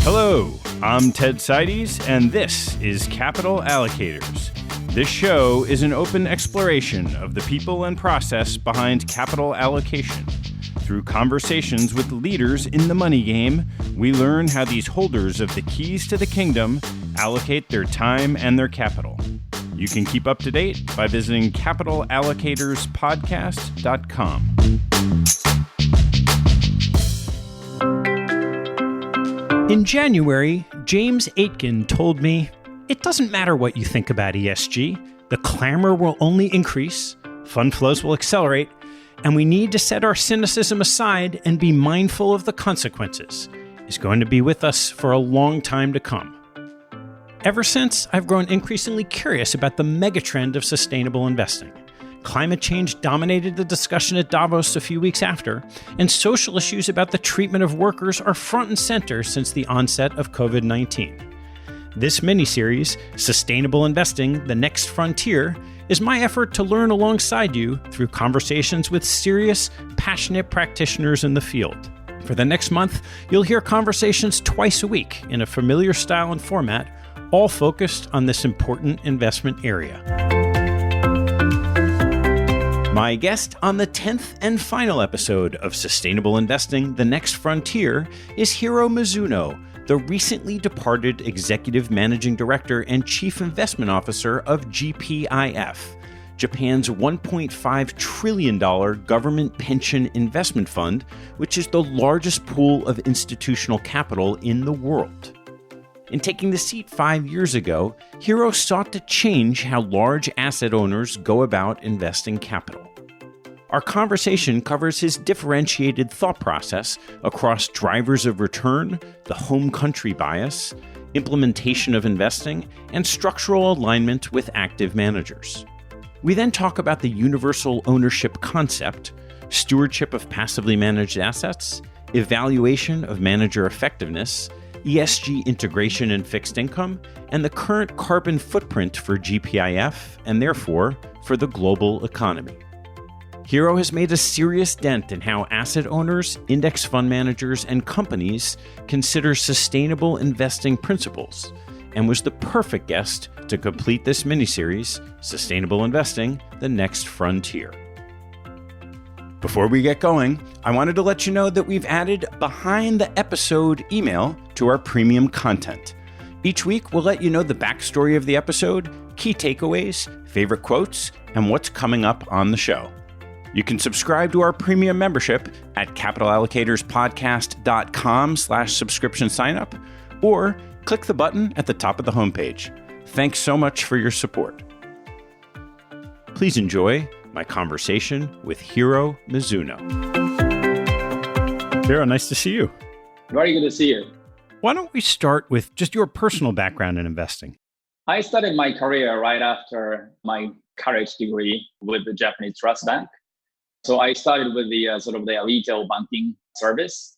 Hello, I'm Ted Seides, and this is Capital Allocators. This show is an open exploration of the people and process behind capital allocation. Through conversations with leaders in the money game, we learn how these holders of the keys to the kingdom allocate their time and their capital. You can keep up to date by visiting capitalallocatorspodcast.com. In January, James Aitken told me, "It doesn't matter what you think about ESG. The clamor will only increase, fund flows will accelerate, and we need to set our cynicism aside and be mindful of the consequences. He's going to be with us for a long time to come." Ever since, I've grown increasingly curious about the megatrend of sustainable investing. Climate change dominated the discussion at Davos a few weeks after, and social issues about the treatment of workers are front and center since the onset of COVID-19. This mini-series, Sustainable Investing, The Next Frontier, is my effort to learn alongside you through conversations with serious, passionate practitioners in the field. For the next month, you'll hear conversations twice a week in a familiar style and format, all focused on this important investment area. My guest on the 10th and final episode of Sustainable Investing, The Next Frontier, is Hiro Mizuno, the recently departed Executive Managing Director and Chief Investment Officer of GPIF, Japan's $1.5 trillion government pension investment fund, which is the largest pool of institutional capital in the world. In taking the seat 5 years ago, Hiro sought to change how large asset owners go about investing capital. Our conversation covers his differentiated thought process across drivers of return, the home country bias, implementation of investing, and structural alignment with active managers. We then talk about the universal ownership concept, stewardship of passively managed assets, evaluation of manager effectiveness, ESG integration in fixed income, and the current carbon footprint for GPIF, and therefore for the global economy. Hiro has made a serious dent in how asset owners, index fund managers, and companies consider sustainable investing principles, and was the perfect guest to complete this miniseries, Sustainable Investing, The Next Frontier. Before we get going, I wanted to let you know that we've added behind the episode email to our premium content. Each week, we'll let you know the backstory of the episode, key takeaways, favorite quotes, and what's coming up on the show. You can subscribe to our premium membership at capitalallocatorspodcast.com/subscription signup, or click the button at the top of the homepage. Thanks so much for your support. Please enjoy my conversation with Hiro Mizuno. Hiro, nice to see you. Very good to see you. Why don't we start with just your personal background in investing? I started my career right after my college degree with the Japanese Trust Bank. So I started with the the retail banking service.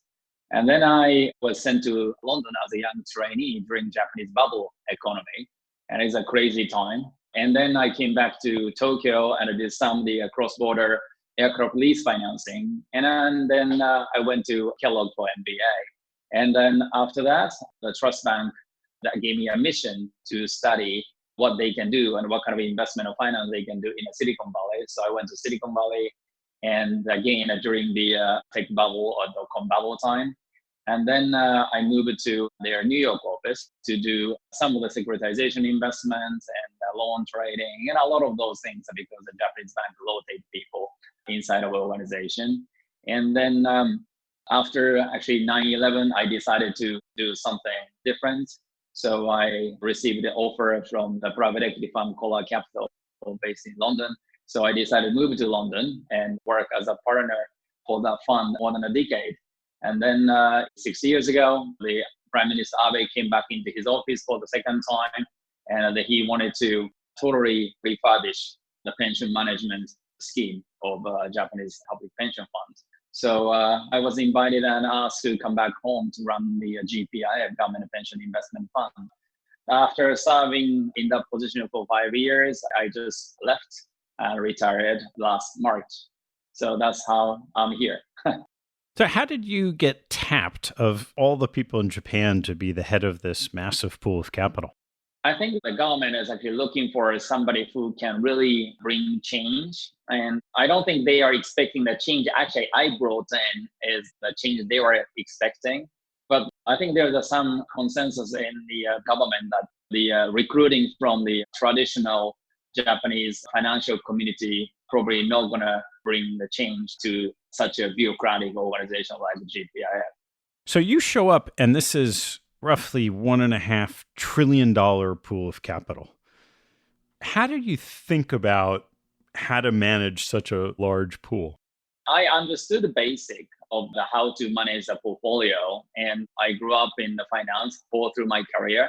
And then I was sent to London as a young trainee during Japanese bubble economy. And it's a crazy time. And then I came back to Tokyo and I did some of the cross-border aircraft lease financing. And then I went to Kellogg for MBA. And then after that, the Trust Bank that gave me a mission to study what they can do and what kind of investment or finance they can do in Silicon Valley. So I went to Silicon Valley, and again during the tech bubble or dot-com bubble time. And then I moved to their New York office to do some of the securitization investments and loan trading and a lot of those things because the Japanese bank rotate people inside of the organization. And then after actually 9/11, I decided to do something different. So I received the offer from the private equity fund called Capital based in London. So I decided to move to London and work as a partner for that fund more than a decade. And then 6 years ago, the Prime Minister Abe came back into his office for the second time, and he wanted to totally refurbish the pension management scheme of Japanese public pension funds. So I was invited and asked to come back home to run the GPIF, Government Pension Investment Fund. After serving in that position for 5 years, I just left and retired last March. So that's how I'm here. So how did you get tapped of all the people in Japan to be the head of this massive pool of capital? I think the government is actually looking for somebody who can really bring change. And I don't think they are expecting the change actually I brought in is the change they were expecting. But I think there's some consensus in the government that the recruiting from the traditional Japanese financial community probably not going to bring the change to such a bureaucratic organization like GPIF. So you show up and this is roughly $1.5 trillion pool of capital. How did you think about how to manage such a large pool? I understood the basic of how to manage a portfolio, and I grew up in the finance all through my career.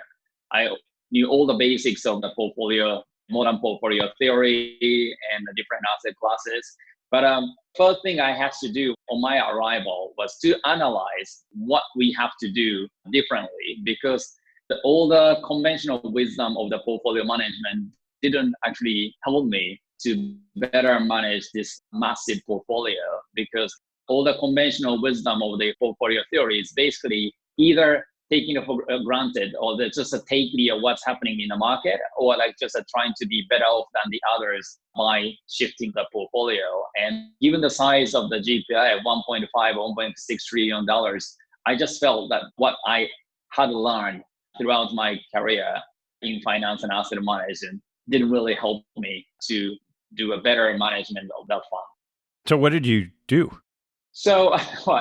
I knew all the basics of the portfolio, modern portfolio theory, and the different asset classes. But first thing I had to do on my arrival was to analyze what we have to do differently, because all the conventional wisdom of the portfolio management didn't actually help me to better manage this massive portfolio, because all the conventional wisdom of the portfolio theory is basically either taking it for granted or just take what's happening in the market, or like just trying to be better off than the others by shifting the portfolio. And given the size of the GPI at $1.5 or $1.6 trillion, I just felt that what I had learned throughout my career in finance and asset management didn't really help me to do a better management of that fund. So what did you do? So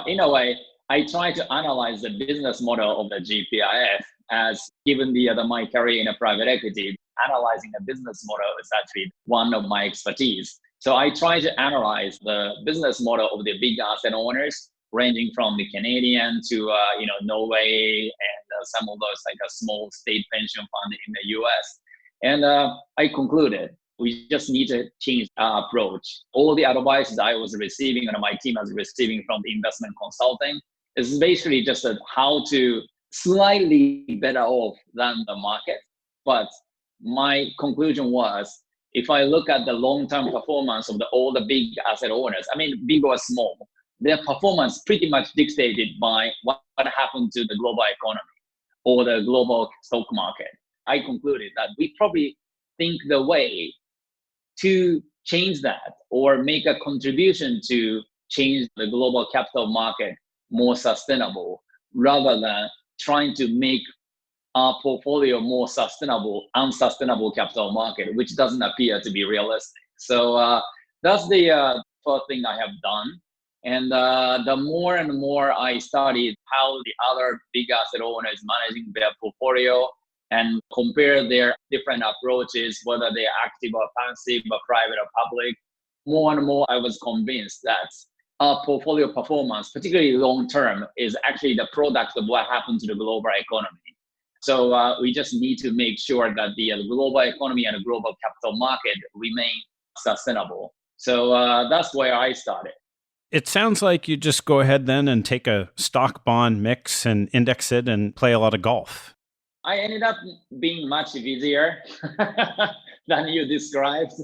in a way, I try to analyze the business model of the GPIF, as given my career in a private equity, analyzing a business model is actually one of my expertise. So I try to analyze the business model of the big asset owners, ranging from the Canadian to Norway and some of those like a small state pension fund in the US. And I concluded we just need to change our approach. All the advice that I was receiving and my team was receiving from the investment consulting is basically just how to slightly better off than the market. But my conclusion was, if I look at the long-term performance of all the big asset owners, I mean, big or small, their performance pretty much dictated by what happened to the global economy or the global stock market. I concluded that we probably think the way to change that or make a contribution to change the global capital market more sustainable, rather than trying to make our portfolio more unsustainable capital market, which doesn't appear to be realistic. So that's the first thing I have done. And the more and more I studied how the other big asset owners managing their portfolio and compare their different approaches, whether they're active or passive or private or public, more and more I was convinced that our portfolio performance, particularly long-term, is actually the product of what happened to the global economy. So we just need to make sure that the global economy and the global capital market remain sustainable. So that's where I started. It sounds like you just go ahead then and take a stock bond mix and index it and play a lot of golf. I ended up being much busier than you described.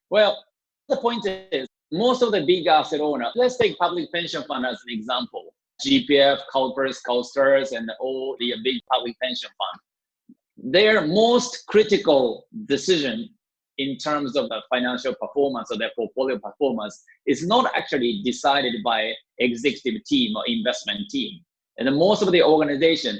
Well, the point is, most of the big asset owners, let's take public pension fund as an example, GPIF, CalPERS, CalSTRS, and all the big public pension fund. Their most critical decision in terms of the financial performance or their portfolio performance is not actually decided by executive team or investment team. And most of the organization,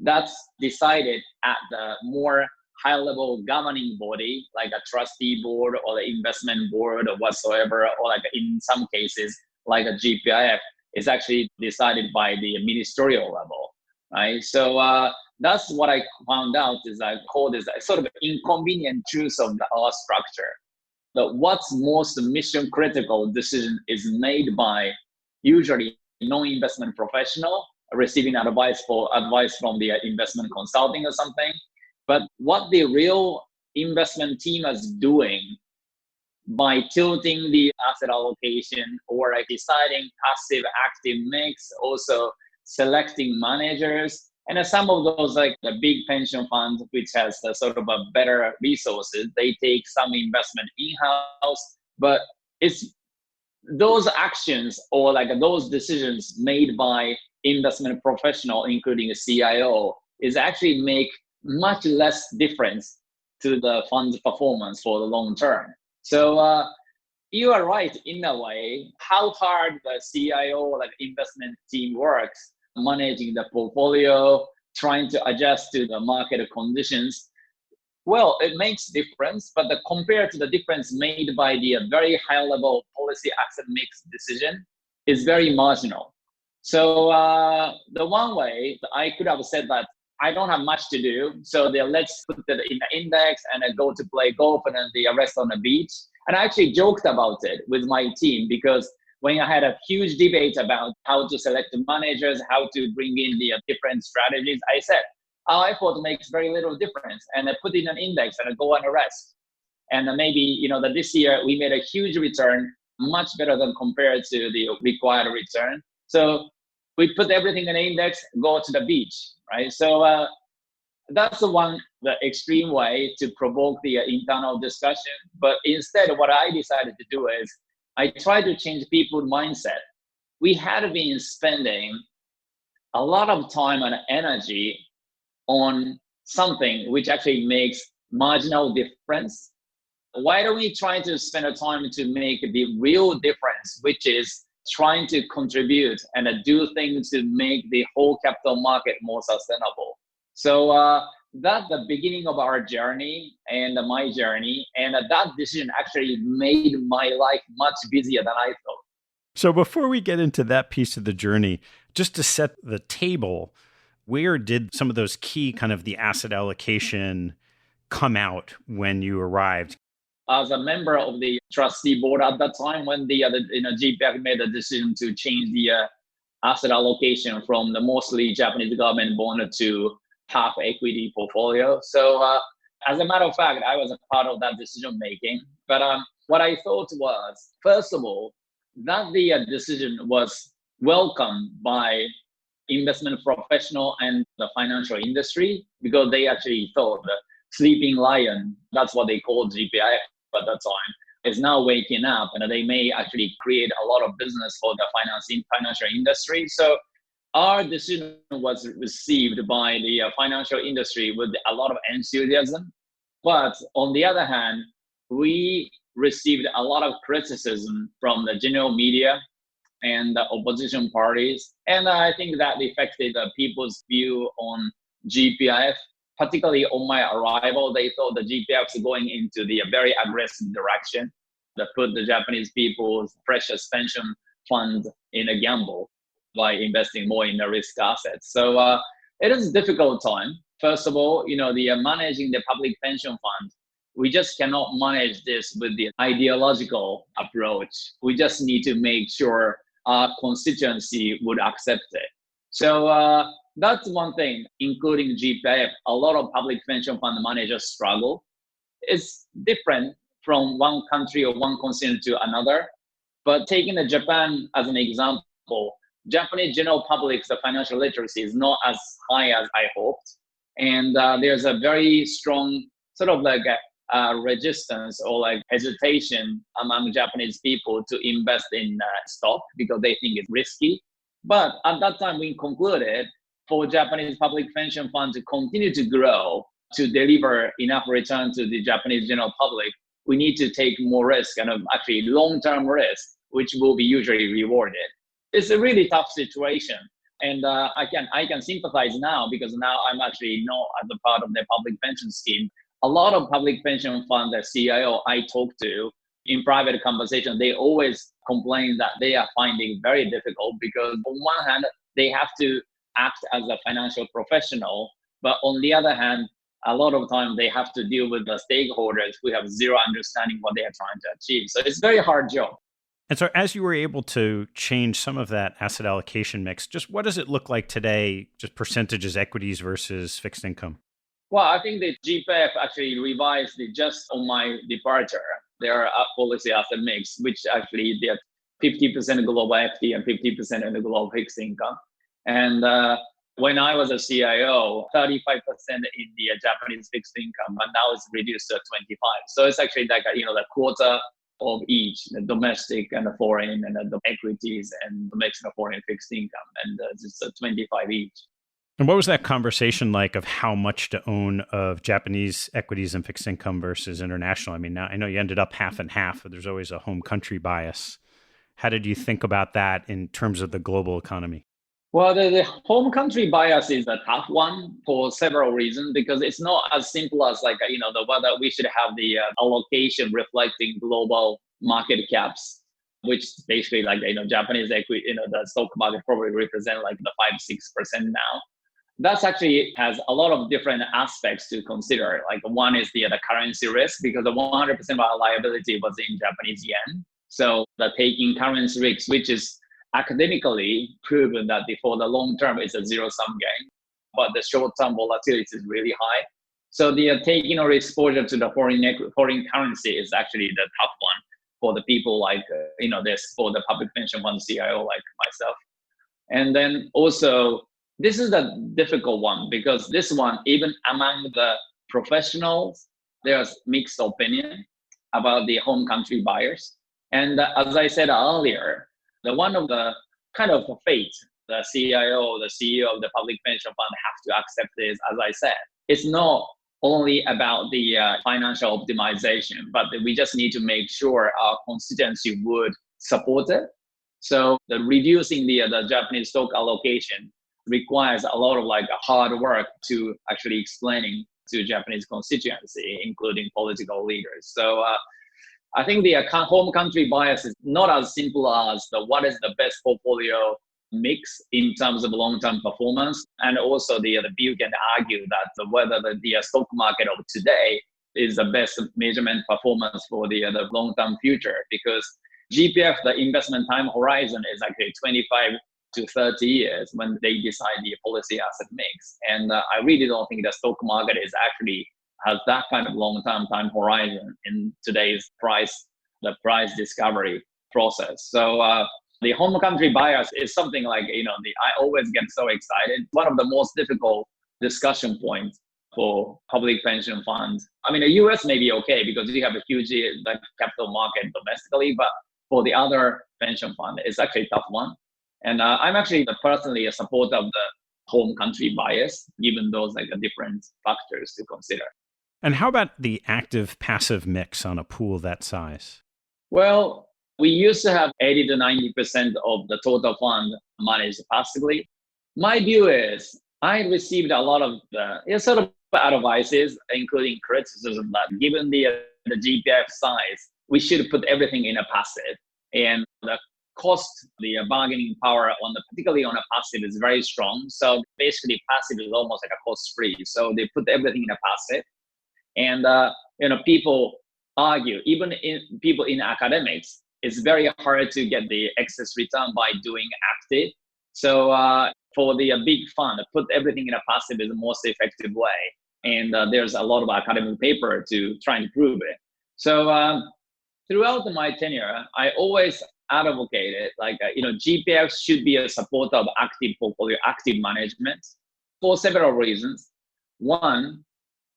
that's decided at the more high-level governing body, like a trustee board or the investment board or whatsoever, or like in some cases, like a GPIF, is actually decided by the ministerial level, right? So that's what I found out is I call this a sort of inconvenient truth of our structure. That what's most mission critical decision is made by usually non-investment professional receiving advice from the investment consulting or something. But what the real investment team is doing by tilting the asset allocation or like deciding passive active mix, also selecting managers, and some of those like the big pension funds, which has a sort of a better resources, they take some investment in-house, but it's those actions or like those decisions made by investment professional, including a CIO, is actually make much less difference to the fund's performance for the long term. So you are right in a way. How hard the CIO, like investment team, works managing the portfolio, trying to adjust to the market conditions. Well, it makes difference, but compared to the difference made by the very high level policy asset mix decision is very marginal. So the one way I could have said that I don't have much to do, so let's put it in the index and I go to play golf and then the rest on the beach. And I actually joked about it with my team because when I had a huge debate about how to select the managers, how to bring in the different strategies, I said, I thought it makes very little difference. And I put in an index and I go on a rest. And maybe, that this year we made a huge return, much better than compared to the required return. So we put everything in the index, go to the beach, right? So that's the extreme way to provoke the internal discussion. But instead, what I decided to do is I tried to change people's mindset. We had been spending a lot of time and energy on something which actually makes marginal difference. Why don't we try to spend the time to make the real difference, which is trying to contribute and do things to make the whole capital market more sustainable? So that's the beginning of our journey and my journey. And that decision actually made my life much busier than I thought. So before we get into that piece of the journey, just to set the table, where did some of those key kind of the asset allocation come out when you arrived? As a member of the trustee board at that time, when the GPIF made a decision to change the asset allocation from the mostly Japanese government bond to half equity portfolio. So as a matter of fact, I was a part of that decision making. But what I thought was, first of all, that the decision was welcomed by investment professional and the financial industry, because they actually thought the sleeping lion, that's what they called GPIF at that time, is now waking up, and they may actually create a lot of business for the financial industry. So our decision was received by the financial industry with a lot of enthusiasm. But on the other hand, we received a lot of criticism from the general media and the opposition parties. And I think that affected people's view on GPIF. Particularly on my arrival, they thought the GPIF is going into the very aggressive direction that put the Japanese people's precious pension fund in a gamble by investing more in the risk assets. So it is a difficult time. First of all, the managing the public pension fund, we just cannot manage this with the ideological approach. We just need to make sure our constituency would accept it. So that's one thing, including GPIF. A lot of public pension fund managers struggle. It's different from one country or one continent to another. But taking Japan as an example, Japanese general public's financial literacy is not as high as I hoped. And there's a very strong sort of like resistance or like hesitation among Japanese people to invest in stock because they think it's risky. But at that time, we concluded for Japanese public pension fund to continue to grow, to deliver enough return to the Japanese general public, we need to take more risk and actually long-term risk, which will be usually rewarded. It's a really tough situation. And I can sympathize now because now I'm actually not as a part of the public pension scheme. A lot of public pension fund, the CIO I talk to in private conversation, they always complain that they are finding it very difficult because on one hand, they have to act as a financial professional, but on the other hand, a lot of time they have to deal with the stakeholders who have zero understanding what they are trying to achieve. So it's a very hard job. And so as you were able to change some of that asset allocation mix, just what does it look like today, just percentages, equities versus fixed income? Well, I think the GPIF actually revised it just on my departure. Their policy asset mix, which actually they're 50% global equity and 50% in the global fixed income. And when I was a CIO, 35% in the Japanese fixed income, but now it's reduced to 25. So it's actually like the quarter of each, the domestic and the foreign and the equities and the mix of foreign fixed income, and it's 25 each. And what was that conversation like of how much to own of Japanese equities and fixed income versus international? I mean, now I know you ended up half and half, but there's always a home country bias. How did you think about that in terms of the global economy? Well, the home country bias is a tough one for several reasons, because it's not as simple as like, whether we should have the allocation reflecting global market caps, which basically like, Japanese equity, the stock market probably represent like the 5-6% now. That's actually has a lot of different aspects to consider. Like one is the currency risk, because the 100% of our liability was in Japanese yen. So the taking currency risk, which is academically proven that for the long term it's a zero-sum game, but the short-term volatility is really high. So the taking or exposure to the foreign currency is actually the tough one for the people like, for the public pension fund CIO like myself. And then also, this is the difficult one, because this one, even among the professionals, there's mixed opinion about the home country buyers. And as I said earlier, the one of the kind of fate, the CIO, the CEO of the public pension fund have to accept this, as I said. It's not only about the financial optimization, but we just need to make sure our constituency would support it. So the reducing the Japanese stock allocation requires a lot of like hard work to actually explaining to Japanese constituency, including political leaders. So I think the home country bias is not as simple as what is the best portfolio mix in terms of long-term performance. And also the view can argue that whether the stock market of today is the best measurement performance for the long-term future, because GPIF, the investment time horizon, is actually 25 to 30 years when they decide the policy asset mix. And I really don't think the stock market is actually has that kind of long-term time horizon in today's the price discovery process. So the home country bias is something like, I always get so excited. One of the most difficult discussion points for public pension funds. I mean, the US may be okay because you have a huge capital market domestically, but for the other pension fund, it's actually a tough one. And I'm actually personally a supporter of the home country bias, given those like different factors to consider. And how about the active passive mix on a pool that size? Well, we used to have 80 to 90% of the total fund managed passively. My view is I received a lot of sort of advices, including criticism, that given the GPIF size, we should put everything in a passive. And the cost, the bargaining power particularly on a passive is very strong. So basically passive is almost like a cost-free. So they put everything in a passive. And people argue, even people in academics, it's very hard to get the excess return by doing active. So for the big fund, put everything in a passive is the most effective way. And there's a lot of academic paper to try and prove it. So throughout my tenure, I always advocated GPIF should be a supporter of active portfolio, active management for several reasons. One,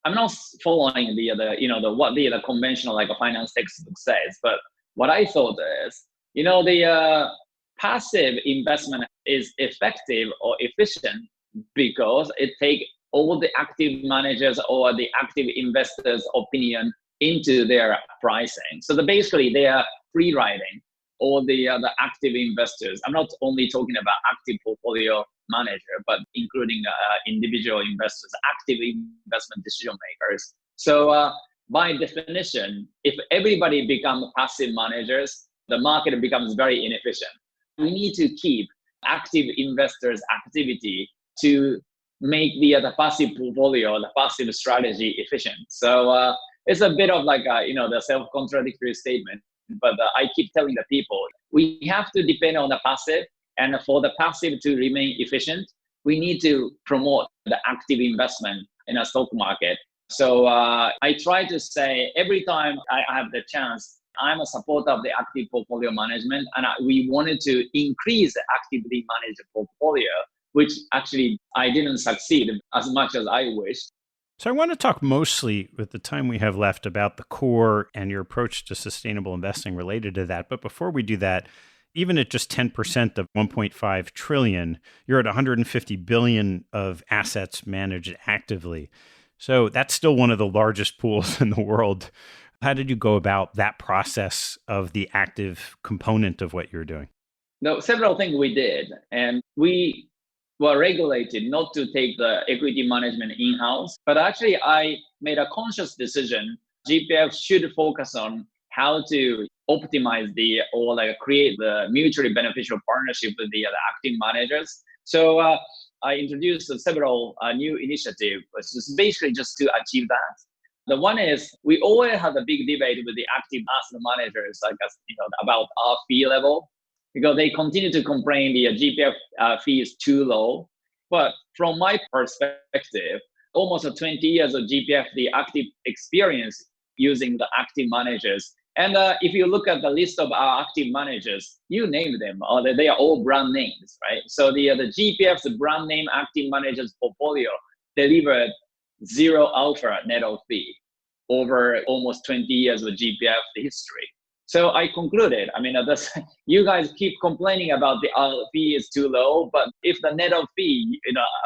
I'm not following what the conventional like a finance textbook says, but what I thought is, the passive investment is effective or efficient because it takes all the active managers or the active investors' opinion into their pricing. So basically they are free riding all the active investors. I'm not only talking about active portfolio manager, but including individual investors, active investment decision makers. So by definition, if everybody becomes passive managers, the market becomes very inefficient. We need to keep active investors' activity to make the passive portfolio, the passive strategy efficient. So it's a bit of like, the self-contradictory statement. But I keep telling the people, we have to depend on the passive. And for the passive to remain efficient, we need to promote the active investment in a stock market. So I try to say every time I have the chance, I'm a supporter of the active portfolio management. And we wanted to increase the actively managed portfolio, which actually I didn't succeed as much as I wished. So I want to talk mostly with the time we have left about the core and your approach to sustainable investing related to that. But before we do that, even at just 10% of 1.5 trillion, you're at 150 billion of assets managed actively. So that's still one of the largest pools in the world. How did you go about that process of the active component of what you're doing? No, several things we did, and we were regulated not to take the equity management in-house, but actually I made a conscious decision. GPIF should focus on how to optimize or like create the mutually beneficial partnership with the active managers. So I introduced several new initiatives, basically just to achieve that. The one is we always have a big debate with the active asset managers, like about our fee level, because they continue to complain the GPIF fee is too low. But from my perspective, almost 20 years of GPIF, the active experience using the active managers. And if you look at the list of our active managers, you name them, they are all brand names, right? So the GPIF's brand name active managers portfolio delivered zero alpha net of fee over almost 20 years of GPIF history. So I concluded, you guys keep complaining about the fee is too low, but if the net of fee,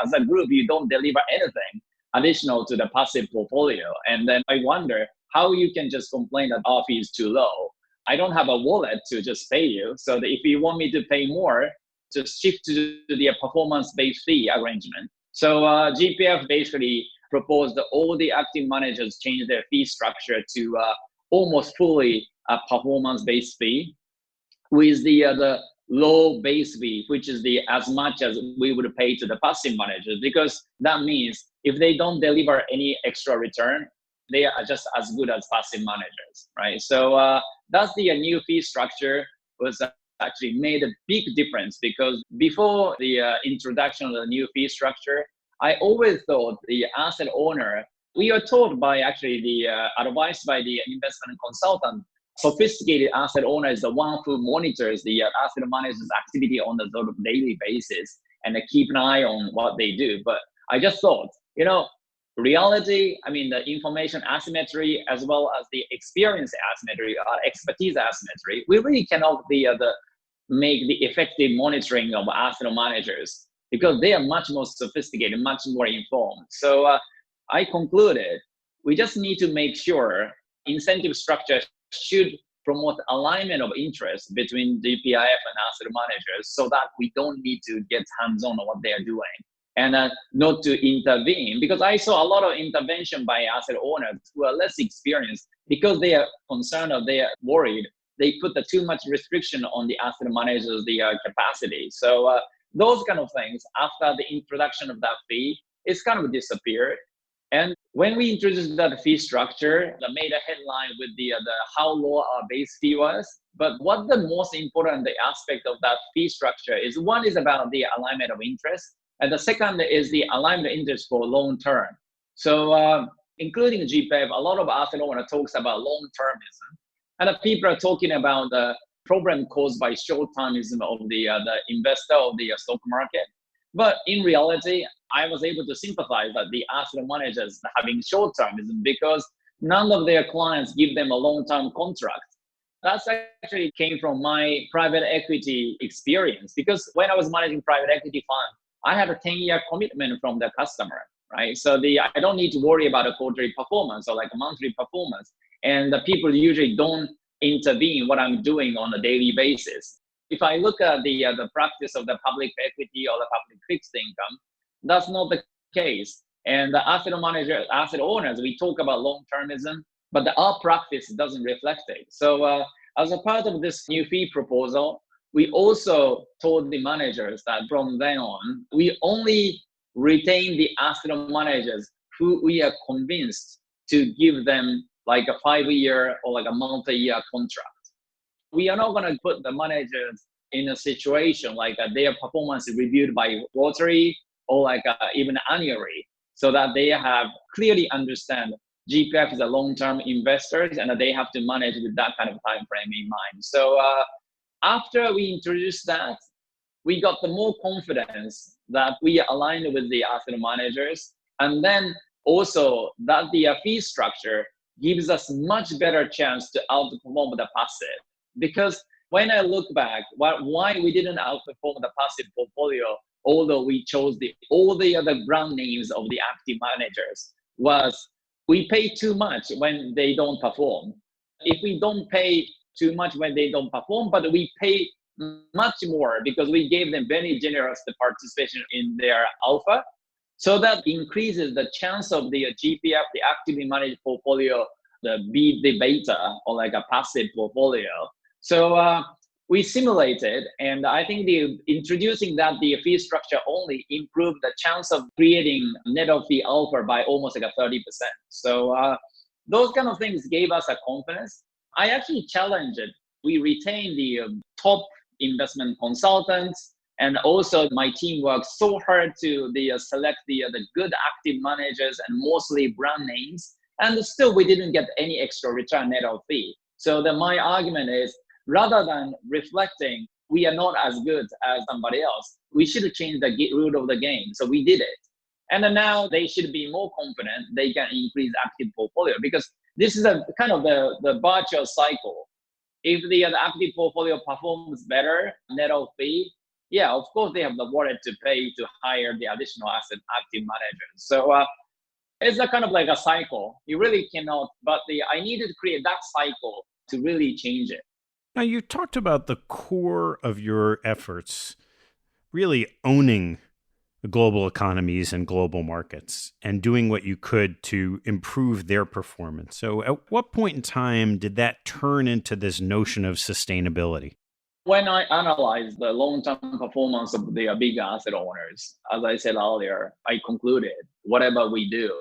as a group, you don't deliver anything additional to the passive portfolio. And then I wonder how you can just complain that our fee is too low. I don't have a wallet to just pay you. So that if you want me to pay more, just shift to the performance-based fee arrangement. So GPIF basically proposed that all the active managers change their fee structure to almost fully a performance-based fee with the low base fee, which is as much as we would pay to the passive managers, because that means if they don't deliver any extra return, they are just as good as passive managers, right? So that's the new fee structure was actually made a big difference, because before the introduction of the new fee structure, I always thought the asset owner, we are told by actually the advice by the investment consultant, sophisticated asset owner is the one who monitors the asset manager's activity on a sort of daily basis and keep an eye on what they do. But I just thought, reality, the information asymmetry as well as the experience asymmetry, expertise asymmetry, we really cannot make the effective monitoring of asset managers because they are much more sophisticated, much more informed. So I concluded we just need to make sure incentive structure should promote alignment of interest between GPIF and asset managers so that we don't need to get hands-on on what they are doing and not to intervene, because I saw a lot of intervention by asset owners who are less experienced because they are concerned or they are worried. They put too much restriction on the asset managers' capacity. So those kind of things, after the introduction of that fee, it's kind of disappeared. And when we introduced that fee structure, that made a headline with the how low our base fee was. But what the most important aspect of that fee structure is, one is about the alignment of interest, and the second is the alignment of interest for long term. So including GPIF, a lot of asset owner talks about long termism, and people are talking about the problem caused by short termism of the investor of the stock market. But in reality, I was able to sympathize that the asset managers having short-termism because none of their clients give them a long-term contract. That's actually came from my private equity experience, because when I was managing private equity fund, I had a 10-year commitment from the customer, right? So I don't need to worry about a quarterly performance or like a monthly performance. And the people usually don't intervene what I'm doing on a daily basis. If I look at the practice of the public equity or the public fixed income, that's not the case. And the asset manager, asset owners, we talk about long-termism, but our practice doesn't reflect it. So as a part of this new fee proposal, we also told the managers that from then on, we only retain the asset managers who we are convinced to give them like a 5-year or like a multi-year contract. We are not going to put the managers in a situation like their performance is reviewed by quarterly or like even annually, so that they have clearly understand GPIF is a long-term investors and that they have to manage with that kind of time frame in mind. So after we introduced that, we got the more confidence that we aligned with the asset managers. And then also that the fee structure gives us much better chance to outperform the passive. Because when I look back, why we didn't outperform the passive portfolio, although we chose all the other brand names of the active managers, was we pay too much when they don't perform. If we don't pay too much when they don't perform, but we pay much more because we gave them very generous participation in their alpha. So that increases the chance of the GPIF, the actively managed portfolio, beat the beta or like a passive portfolio. So we simulated, and I think introducing the fee structure only improved the chance of creating net of fee alpha by almost like a 30%. So those kind of things gave us a confidence. I actually challenged it. We retained the top investment consultants, and also my team worked so hard to select the good active managers and mostly brand names, and still we didn't get any extra return net of fee. So my argument is, rather than reflecting we are not as good as somebody else, we should change the root of the game. So we did it. And then now they should be more confident they can increase active portfolio, because this is a kind of the virtuous cycle. If the active portfolio performs better, net of fee, yeah, of course they have the wallet to pay to hire the additional asset active managers. So it's a kind of like a cycle. You really cannot, but I needed to create that cycle to really change it. Now, you talked about the core of your efforts, really owning the global economies and global markets and doing what you could to improve their performance. So at what point in time did that turn into this notion of sustainability? When I analyzed the long-term performance of the big asset owners, as I said earlier, I concluded whatever we do,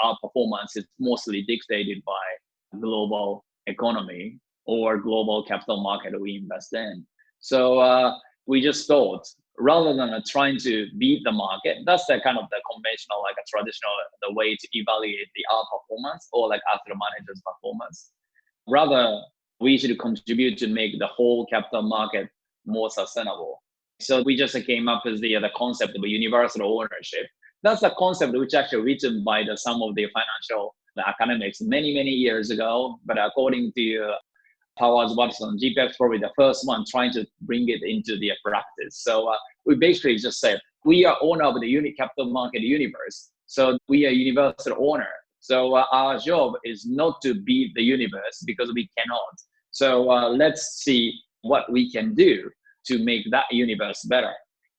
our performance is mostly dictated by global economy or global capital market we invest in. So we just thought, rather than trying to beat the market, that's the kind of the conventional, like a traditional, the way to evaluate our performance or like asset managers' performance. Rather, we should contribute to make the whole capital market more sustainable. So we just came up with the concept of universal ownership. That's a concept which actually written by some of the financial academics many, many years ago. But according to Howard Watson, GPIF is probably the first one trying to bring it into the practice. So we basically just said, we are owner of the capital market universe. So we are universal owner. So our job is not to beat the universe because we cannot. So let's see what we can do to make that universe better.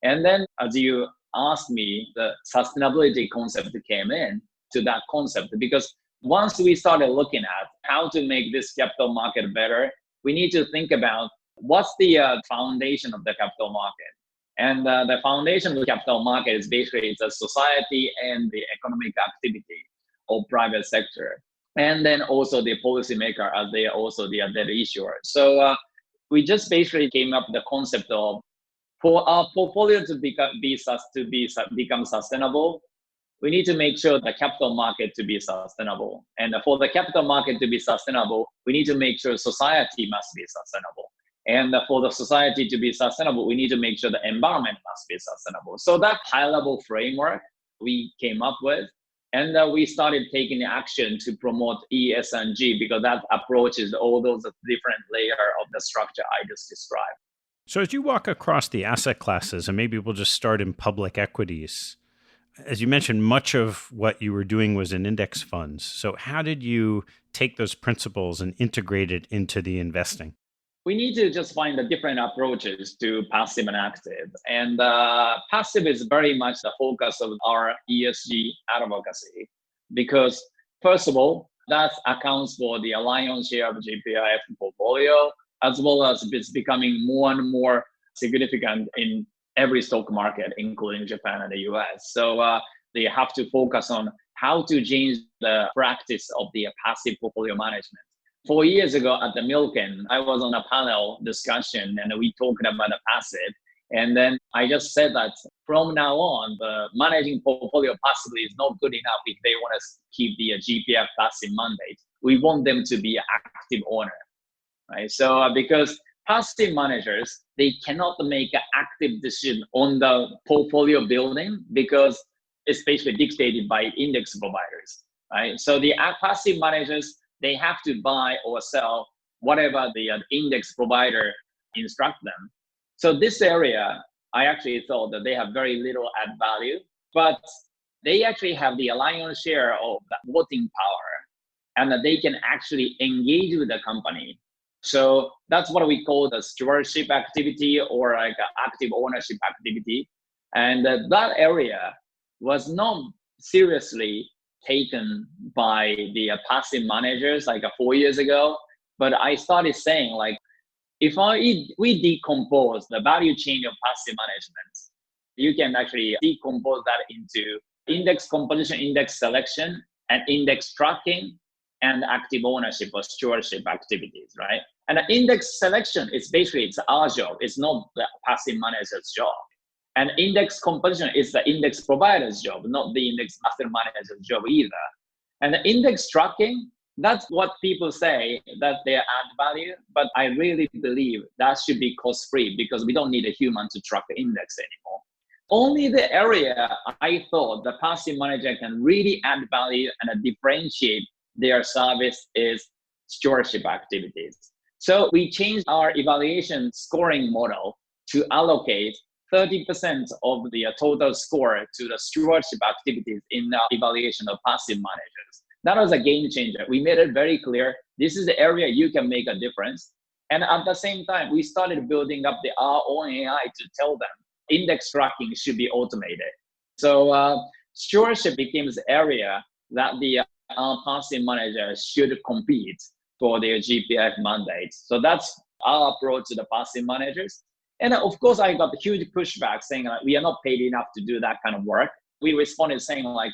And then as you asked me, the sustainability concept came in to that concept, because once we started looking at how to make this capital market better, we need to think about what's the foundation of the capital market. And the foundation of the capital market is basically the society and the economic activity of private sector. And then also the policymaker as they are also the debt issuer. So we just basically came up with the concept of, for our portfolio to become sustainable, we need to make sure the capital market to be sustainable. And for the capital market to be sustainable, we need to make sure society must be sustainable. And for the society to be sustainable, we need to make sure the environment must be sustainable. So that high-level framework we came up with, and we started taking action to promote ESG, because that approaches all those different layers of the structure I just described. So as you walk across the asset classes, and maybe we'll just start in public equities, as you mentioned, much of what you were doing was in index funds. So how did you take those principles and integrate it into the investing? We need to just find the different approaches to passive and active. And passive is very much the focus of our ESG advocacy, because first of all, that accounts for the lion's share of GPIF portfolio, as well as it's becoming more and more significant in every stock market, including Japan and the US. So they have to focus on how to change the practice of the passive portfolio management. 4 years ago at the Milken, I was on a panel discussion and we talked about the passive. And then I just said that from now on, the managing portfolio passively is not good enough if they want to keep the GPIF passive mandate. We want them to be an active owner, right? So because passive managers, they cannot make an active decision on the portfolio building, because is basically dictated by index providers, right? So the passive managers, they have to buy or sell whatever the index provider instruct them. So this area, I actually thought that they have very little add value, but they actually have the lion's share of the voting power, and that they can actually engage with the company. So that's what we call the stewardship activity, or like an active ownership activity. And that area was not seriously taken by the passive managers like 4 years ago. But I started saying, like, if we decompose the value chain of passive management, you can actually decompose that into index composition, index selection, and index tracking, and active ownership or stewardship activities, right? And the index selection is basically, it's our job. It's not the passive manager's job. And index composition is the index provider's job, not the index master manager's job either. And the index tracking, that's what people say that they add value, but I really believe that should be cost-free, because we don't need a human to track the index anymore. Only the area I thought the passive manager can really add value and differentiate their service is stewardship activities. So we changed our evaluation scoring model to allocate 30% of the total score to the stewardship activities in the evaluation of passive managers. That was a game changer. We made it very clear, this is the area you can make a difference. And at the same time, we started building up our own AI to tell them index tracking should be automated. So stewardship became the area that the passive managers should compete for their GPIF mandates. So that's our approach to the passive managers. And of course, I got a huge pushback saying like, we are not paid enough to do that kind of work. We responded saying like,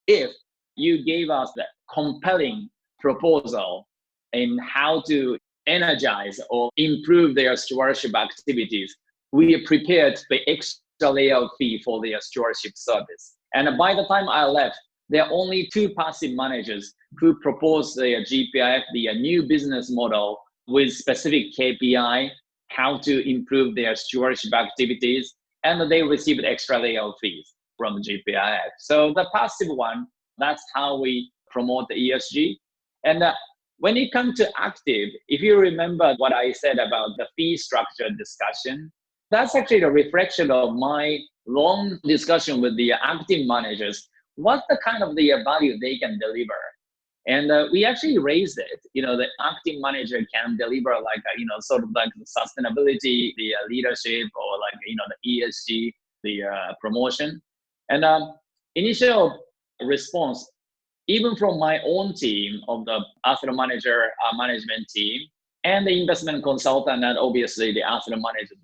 if you gave us the compelling proposal in how to energize or improve their stewardship activities, we are prepared to pay extra layout fee for their stewardship service. And by the time I left, there are only 2 passive managers who proposed their GPIF, the new business model with specific KPI, how to improve their stewardship activities, and they received extra layout fees from GPIF. So the passive one, that's how we promote the ESG. And when it comes to active, if you remember what I said about the fee structure discussion, that's actually a reflection of my long discussion with the active managers. What's the kind of the value they can deliver? And we actually raised it. The active manager can deliver like, sort of like the sustainability, the leadership, or like, the ESG, the promotion. And initial response, even from my own team of the asset manager management team and the investment consultant, and obviously the asset manager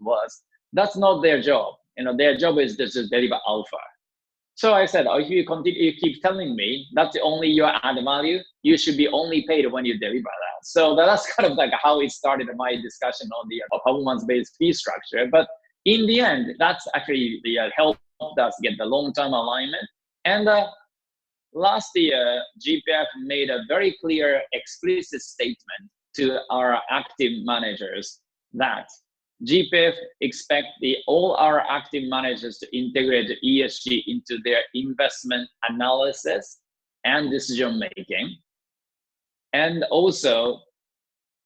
that's not their job. Their job is to just deliver alpha. So I said, if you keep telling me that's only your add value, you should be only paid when you deliver that. So that's kind of like how it started my discussion on the performance-based fee structure. But in the end, that's actually helped us get the long-term alignment. And last year, GPIF made a very clear, explicit statement to our active managers that GPIF expect all our active managers to integrate ESG into their investment analysis and decision making. And also,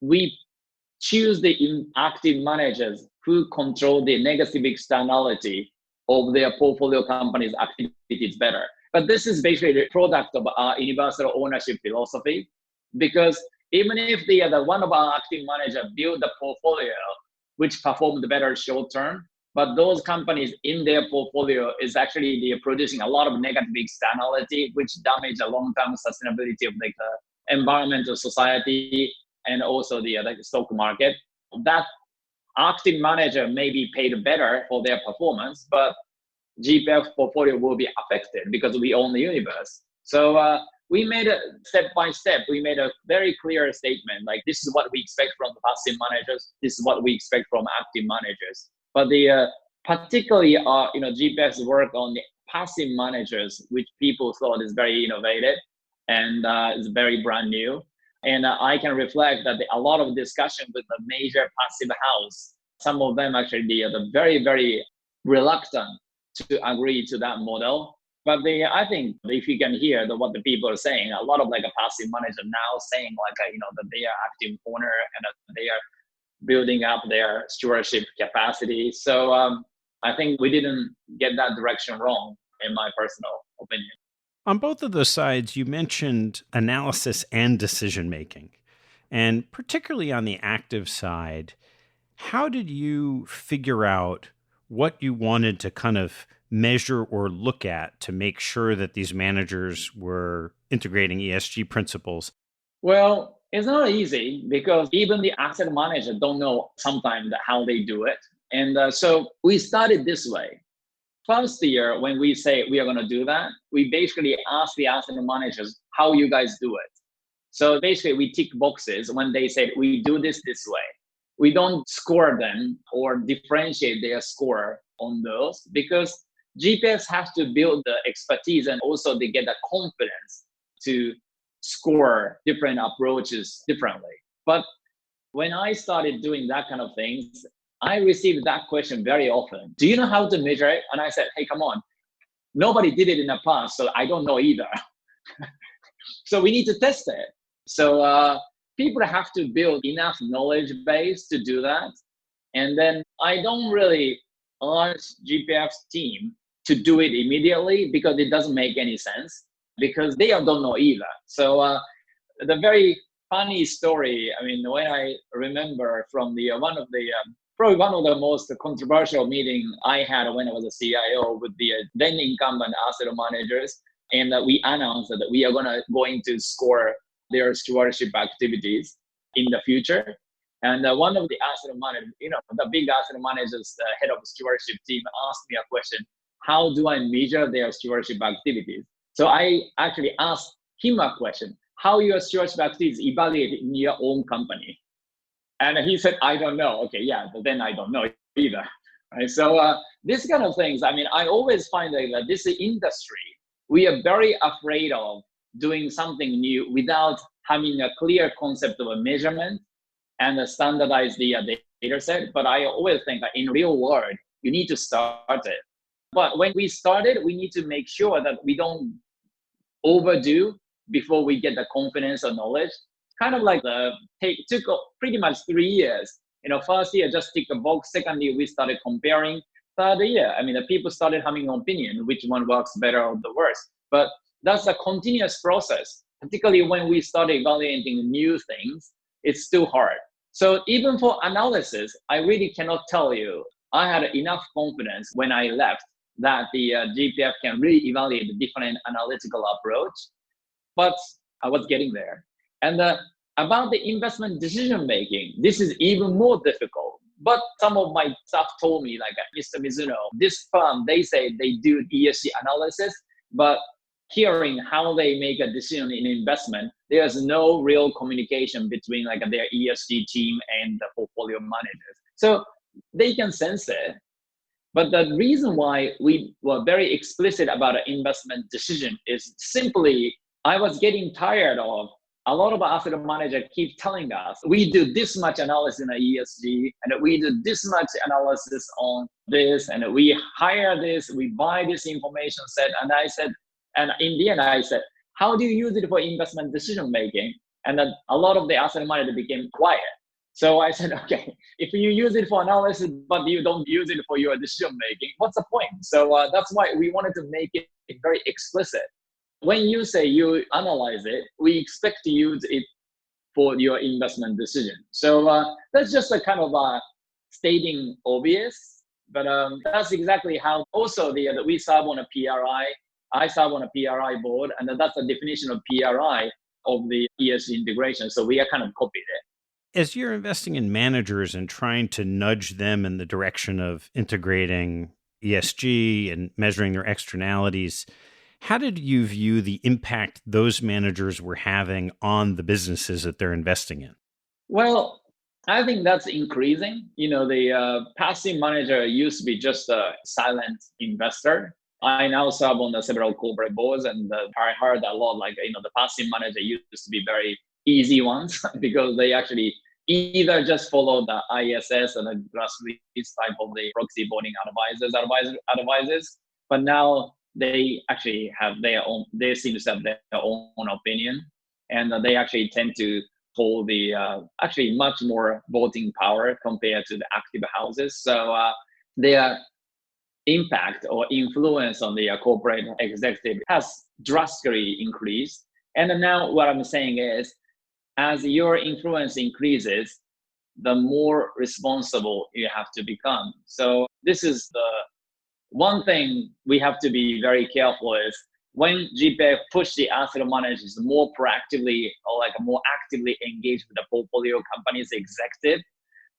we choose the active managers who control the negative externality of their portfolio companies' activities better. But this is basically the product of our universal ownership philosophy, because even if the one of our active managers build the portfolio which performed better short term, but those companies in their portfolio is actually they're producing a lot of negative externality, which damage the long-term sustainability of the environmental society and also the stock market. That active manager may be paid better for their performance, but GPIF portfolio will be affected because we own the universe. So we made a step by step, we made a very clear statement, like this is what we expect from the passive managers, this is what we expect from active managers. But the particularly GPIF's work on the passive managers, which people thought is very innovative and is very brand new. And I can reflect that a lot of discussion with the major passive house, some of them actually they're very, very reluctant to agree to that model. But I think if you can hear what the people are saying, a lot of like a passive manager now saying like, that they are active owner and that they are building up their stewardship capacity. So I think we didn't get that direction wrong, in my personal opinion. On both of those sides, you mentioned analysis and decision making. And particularly on the active side, how did you figure out what you wanted to kind of measure or look at to make sure that these managers were integrating ESG principles? Well, it's not easy because even the asset manager don't know sometimes how they do it. And so we started this way. First year, when we say we are going to do that, we basically ask the asset managers how you guys do it. So basically, we tick boxes when they said we do this way. We don't score them or differentiate their score on those because GPIFs have to build the expertise and also they get the confidence to score different approaches differently. But when I started doing that kind of things, I received that question very often. Do you know how to measure it? And I said, hey, come on. Nobody did it in the past, so I don't know either. So we need to test it. So people have to build enough knowledge base to do that. And then I don't really urge GPIF's team to do it immediately because it doesn't make any sense because they don't know either. So the very funny story, I mean, when I remember from the probably one of the most controversial meeting I had when I was a CIO with the then incumbent asset managers, and we announced that we are going to score their stewardship activities in the future. And one of the asset managers, the big asset managers, the head of the stewardship team asked me a question, how do I measure their stewardship activities? So I actually asked him a question, how your stewardship activities evaluated in your own company? And he said, I don't know. Okay, yeah, but then I don't know either. Right? So this kind of things, I mean, I always find that this industry, we are very afraid of doing something new without having a clear concept of a measurement and standardize the data set. But I always think that in real world, you need to start it. But when we started, we need to make sure that we don't overdo before we get the confidence or knowledge. Kind of like took pretty much 3 years. First year, just tick a box. Second year, we started comparing. Third year, I mean, the people started having an opinion, which one works better or the worse. But that's a continuous process, particularly when we start evaluating new things, it's still hard. So even for analysis, I really cannot tell you, I had enough confidence when I left that the GPIF can really evaluate the different analytical approach, but I was getting there. And about the investment decision-making, this is even more difficult. But some of my staff told me, like, Mr. Mizuno, this firm, they say they do ESG analysis, but hearing how they make a decision in investment, there's no real communication between like their ESG team and the portfolio managers. So they can sense it. But the reason why we were very explicit about an investment decision is simply, I was getting tired of a lot of asset managers keep telling us, we do this much analysis in ESG, and we do this much analysis on this, and we hire this, we buy this information set. And I said, and in the end, I said, how do you use it for investment decision making? And then a lot of the asset managers became quiet. So I said, okay, if you use it for analysis, but you don't use it for your decision making, what's the point? So that's why we wanted to make it very explicit. When you say you analyze it, we expect to use it for your investment decision. So that's just a kind of stating obvious, but that's exactly how also we serve on a PRI. I serve on a PRI board, and that's the definition of PRI of the ESG integration. So we are kind of copied it. As you're investing in managers and trying to nudge them in the direction of integrating ESG and measuring their externalities, how did you view the impact those managers were having on the businesses that they're investing in? Well, I think that's increasing. The passive manager used to be just a silent investor. I now serve on the several corporate boards, and I heard a lot like, the passive manager used to be very easy ones because they actually either just follow the ISS and the grassroots type of the proxy voting advisors. But now they actually have they seem to have their own opinion. And they actually tend to hold the actually much more voting power compared to the active houses. So their impact or influence on the corporate executive has drastically increased. And now what I'm saying is, as your influence increases, the more responsible you have to become. So this is the one thing we have to be very careful is when GPIF push the asset managers more proactively or like more actively engage with the portfolio company's executive,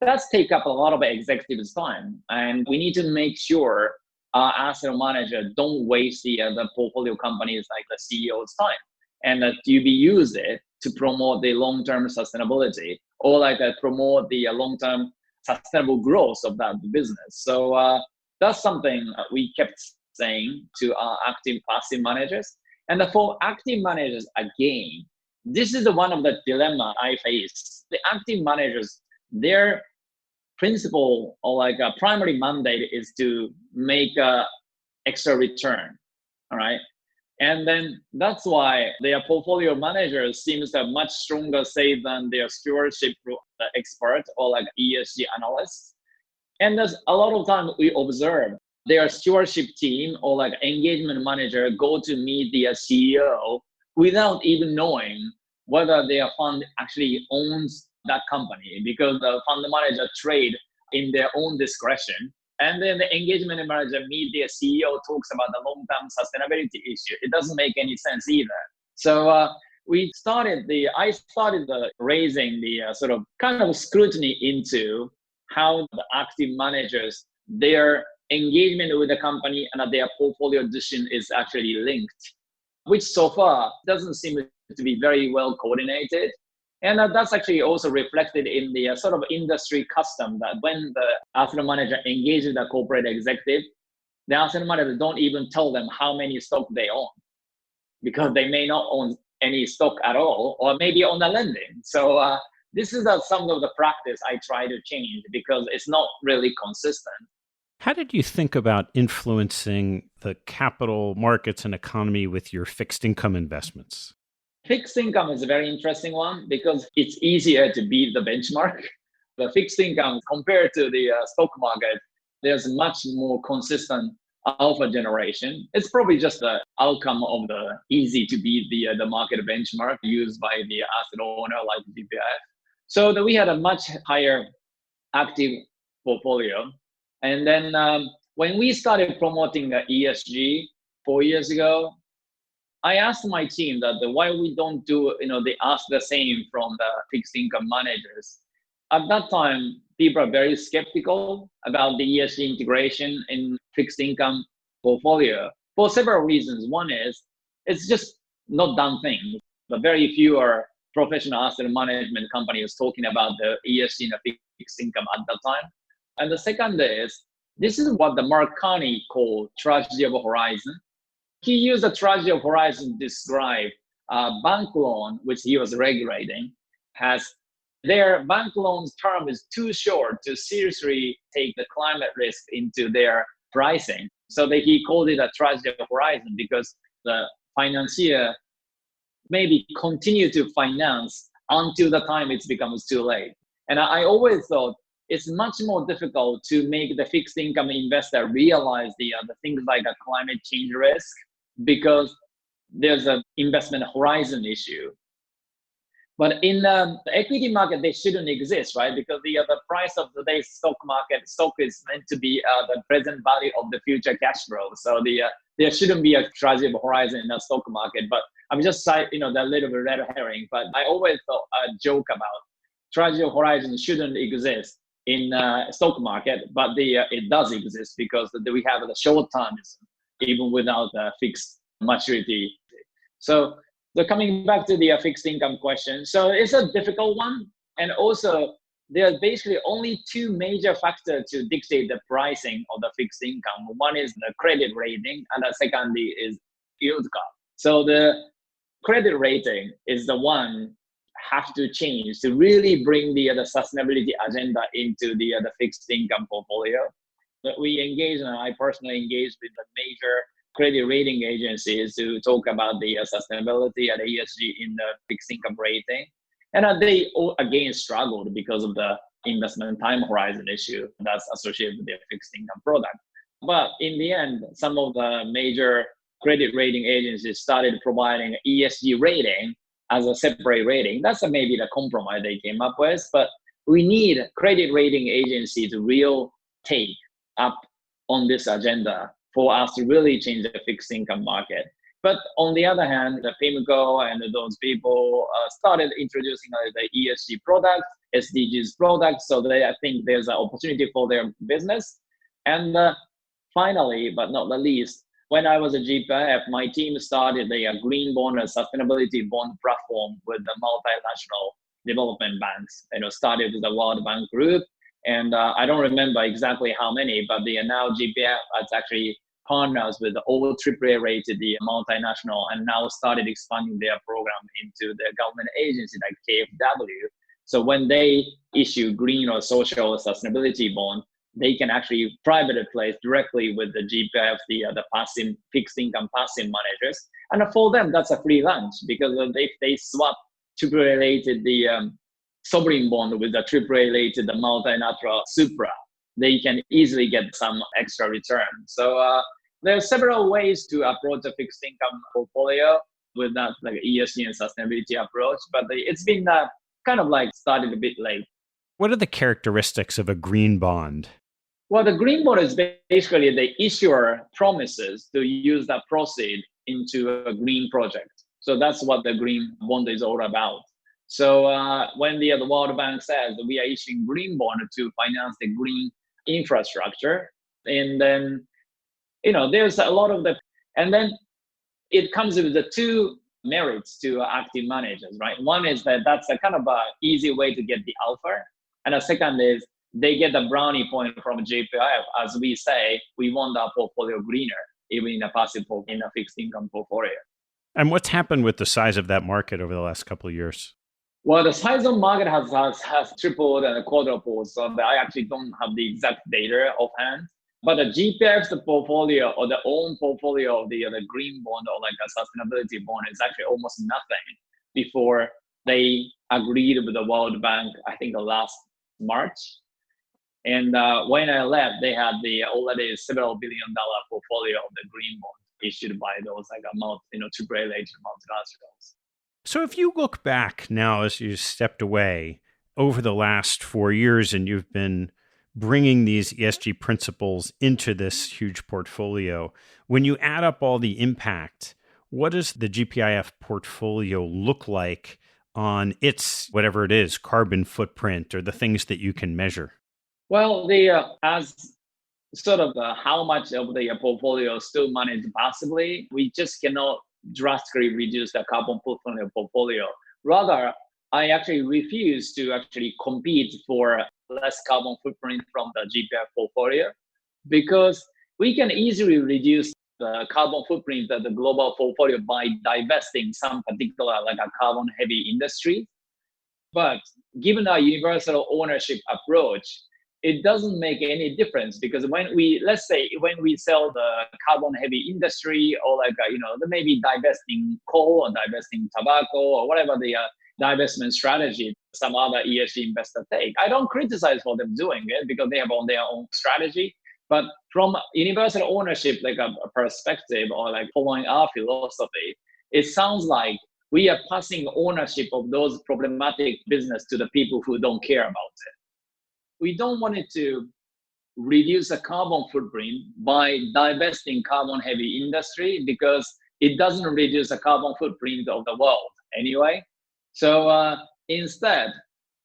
that's take up a lot of executives' time. And we need to make sure our asset manager don't waste the portfolio companies like the CEO's time, and that you be use it to promote the long-term sustainability or like promote the long-term sustainable growth of that business. So that's something we kept saying to our active passive managers. And for active managers, again, this is one of the dilemma I face. The active managers, their principal or like a primary mandate is to make a extra return, all right? And then that's why their portfolio managers seems to have much stronger say than their stewardship expert or like ESG analysts. And there's a lot of time we observe their stewardship team or like engagement manager go to meet the CEO without even knowing whether their fund actually owns that company, because the fund manager trade in their own discretion. And then the engagement manager meet the CEO, talks about the long-term sustainability issue. It doesn't make any sense either. So I started raising the sort of kind of scrutiny into how the active managers, their engagement with the company and their portfolio decision is actually linked, which so far doesn't seem to be very well coordinated. And that's actually also reflected in the sort of industry custom that when the asset manager engages the corporate executive, the asset manager don't even tell them how many stock they own, because they may not own any stock at all, or maybe on the lending. So this is some of the practice I try to change because it's not really consistent. How did you think about influencing the capital markets and economy with your fixed income investments? Fixed income is a very interesting one because it's easier to beat the benchmark. The fixed income compared to the stock market, there's much more consistent alpha generation. It's probably just the outcome of the easy to beat the market benchmark used by the asset owner like GPIF. So that we had a much higher active portfolio. And then when we started promoting the ESG 4 years ago, I asked my team that why we don't do, they ask the same from the fixed income managers. At that time, people are very skeptical about the ESG integration in fixed income portfolio for several reasons. One is it's just not done thing. But very few are professional asset management companies talking about the ESG in the fixed income at that time. And the second is, this is what the Mark Carney called tragedy of horizon. He used the tragedy of horizon to describe bank loan, which he was regulating, has their bank loans term is too short to seriously take the climate risk into their pricing. So he called it a tragedy of horizon because the financier maybe continue to finance until the time it becomes too late. And I always thought it's much more difficult to make the fixed income investor realize the things like a climate change risk, because there's an investment horizon issue. But in the equity market, they shouldn't exist, right? Because the price of today's stock is meant to be the present value of the future cash flow. So there shouldn't be a tragedy of horizon in the stock market. But I'm just the little bit red herring. But I always thought a joke about tragedy of horizon shouldn't exist in stock market, but it does exist because we have the short termism even without a fixed maturity. So coming back to the fixed income question, so it's a difficult one. And also, there are basically only two major factors to dictate the pricing of the fixed income. One is the credit rating, and the second is yield curve. So the credit rating is the one have to change to really bring the sustainability agenda into the fixed income portfolio. But we engage, and I personally engage with the major credit rating agencies to talk about the sustainability and ESG in the fixed income rating. And they again struggled because of the investment time horizon issue that's associated with their fixed income product. But in the end, some of the major credit rating agencies started providing ESG rating as a separate rating. That's maybe the compromise they came up with. But we need credit rating agency to really take up on this agenda for us to really change the fixed income market. But on the other hand, the PIMCO and those people started introducing the ESG product, SDGs products. So I think there's an opportunity for their business. And finally, but not the least, when I was a GPIF, my team started a green bond and sustainability bond platform with the multinational development banks. Started with the World Bank Group. And I don't remember exactly how many, but now GPIF has actually partners with all AAA rated the multinational and now started expanding their program into the government agency like KfW. So when they issue green or social sustainability bond, they can actually privately place directly with the GPIF, the passive fixed income passive managers. And for them, that's a free lunch because if they swap AAA rated the sovereign bond with the AAA rated the multinational Supra, they can easily get some extra return. So there are several ways to approach a fixed income portfolio with that like ESG and sustainability approach, but it's been kind of like started a bit late. What are the characteristics of a green bond? Well, the green bond is basically the issuer promises to use that proceed into a green project. So that's what the green bond is all about. So when the World Bank says we are issuing green bond to finance the green infrastructure, and then there's a lot of the, and then it comes with the two merits to active managers, right? One is that that's a kind of a easy way to get the alpha, and the second is they get the brownie point from GPIF. As we say, we want our portfolio greener, even in a fixed income portfolio. And what's happened with the size of that market over the last couple of years? Well, the size of the market has tripled and quadrupled, so I actually don't have the exact data offhand. But the GPIF's portfolio or the own portfolio of the green bond or like a sustainability bond is actually almost nothing before they agreed with the World Bank, I think last March. And when I left, they had already several $1 billion portfolio of the green bond issued by those like AAA rated multinationals. So if you look back now as you stepped away over the last 4 years and you've been bringing these ESG principles into this huge portfolio, when you add up all the impact, what does the GPIF portfolio look like on its, whatever it is, carbon footprint or the things that you can measure? Well, as sort of how much of the portfolio still managed passively, we just cannot drastically reduce the carbon footprint of portfolio. Rather, I actually refuse to actually compete for less carbon footprint from the GPIF portfolio because we can easily reduce the carbon footprint of the global portfolio by divesting some particular like a carbon heavy industry. But given our universal ownership approach, it doesn't make any difference because when we sell the carbon heavy industry or like, maybe divesting coal or divesting tobacco or whatever the divestment strategy some other ESG investor take. I don't criticize for them doing it because they have on their own strategy. But from universal ownership, like a perspective or like following our philosophy, it sounds like we are passing ownership of those problematic business to the people who don't care about it. We don't want it to reduce the carbon footprint by divesting carbon heavy industry because it doesn't reduce the carbon footprint of the world anyway. So instead,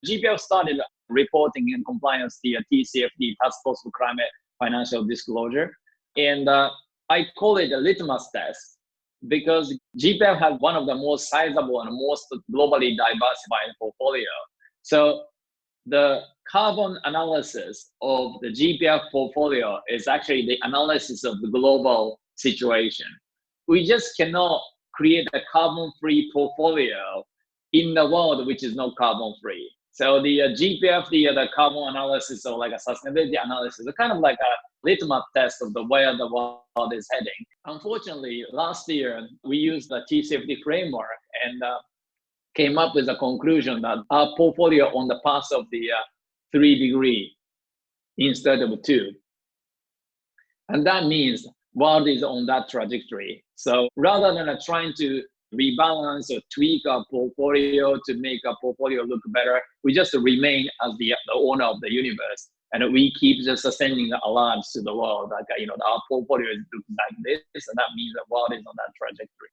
GPIF started reporting in compliance the TCFD, Task Force for Climate Financial Disclosure. And I call it a litmus test because GPIF has one of the most sizable and most globally diversified portfolio. So the carbon analysis of the GPIF portfolio is actually the analysis of the global situation. We just cannot create a carbon-free portfolio in the world which is not carbon-free. So the GPIF, the carbon analysis or like a sustainability analysis, is kind of like a litmus test of where the world is heading. Unfortunately, last year we used the T-safety framework and came up with a conclusion that our portfolio on the path of the 3 degree instead of 2. And that means world is on that trajectory. So rather than trying to rebalance or tweak our portfolio to make our portfolio look better, we just remain as the owner of the universe. And we keep just sending alarms to the world, like, our portfolio is looking like this, and that means the world is on that trajectory.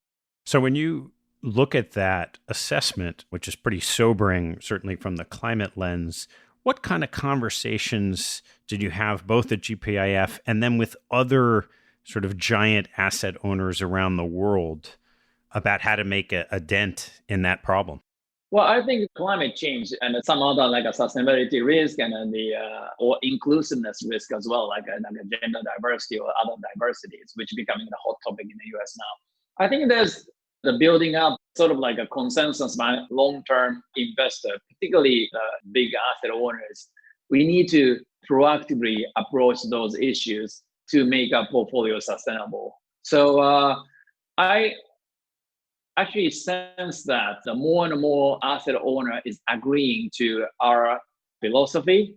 So when you look at that assessment, which is pretty sobering, certainly from the climate lens, what kind of conversations did you have both at GPIF and then with other sort of giant asset owners around the world about how to make a dent in that problem? Well, I think climate change and some other like a sustainability risk and or inclusiveness risk as well, like gender diversity or other diversities, which are becoming the hot topic in the US now. I think there's the building up sort of like a consensus by long-term investor, particularly big asset owners. We need to proactively approach those issues to make our portfolio sustainable. So I actually sense that the more and more asset owner is agreeing to our philosophy.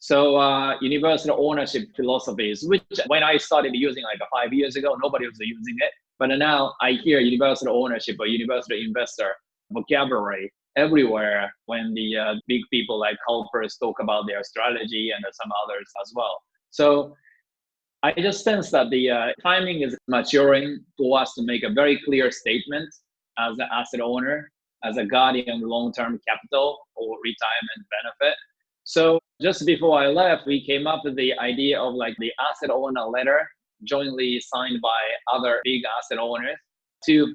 So universal ownership philosophies, which when I started using like 5 years ago, nobody was using it. But now I hear universal ownership or universal investor vocabulary everywhere when the big people like CalPERS talk about their strategy and some others as well. So I just sense that the timing is maturing for us to make a very clear statement as an asset owner, as a guardian of long-term capital or retirement benefit. So just before I left, we came up with the idea of like the asset owner letter jointly signed by other big asset owners to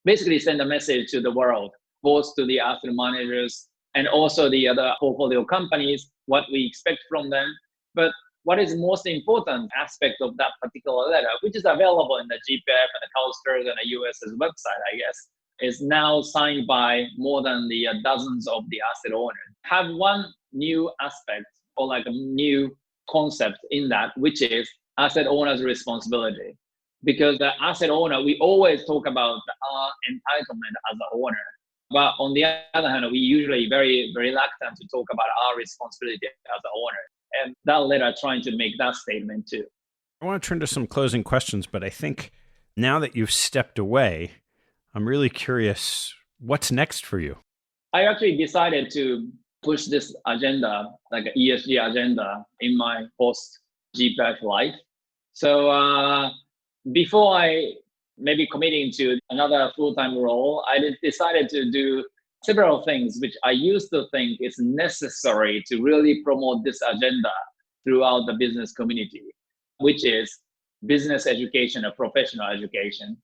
basically send a message to the world, both to the asset managers and also the other portfolio companies, what we expect from them. But what is most important aspect of that particular letter, which is available in the GPIF and the CalSTRS and the US's website, I guess, is now signed by more than the dozens of the asset owners. Have one new aspect or like a new concept in that, which is asset owner's responsibility. Because the asset owner, we always talk about our entitlement as an owner. But on the other hand, we usually very, very reluctant to talk about our responsibility as an owner. And that letter trying to make that statement too. I want to turn to some closing questions, but I think now that you've stepped away, I'm really curious, what's next for you? I actually decided to push this agenda, like an ESG agenda, in my post-GPIF life. So before I maybe committing to another full-time role, I decided to do several things which I used to think is necessary to really promote this agenda throughout the business community, which is business education or professional education.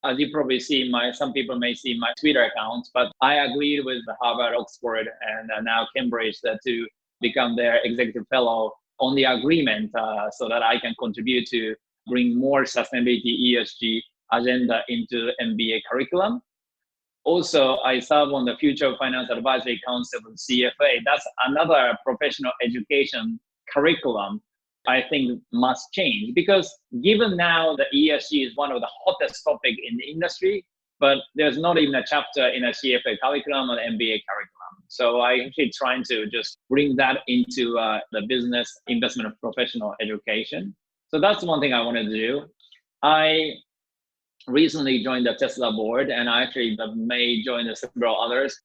As you probably see, some people may see my Twitter account, but I agreed with Harvard, Oxford, and now Cambridge to become their executive fellow on the agreement so that I can contribute to bring more sustainability ESG agenda into the MBA curriculum. Also, I serve on the Future Finance Advisory Council of CFA. That's another professional education curriculum I think must change, because given now the ESG is one of the hottest topic in the industry, but there's not even a chapter in a CFA curriculum or MBA curriculum. So I'm actually trying to just bring that into the business investment professional education. So that's one thing I wanted to do. I recently joined the Tesla board, and I actually may join several others.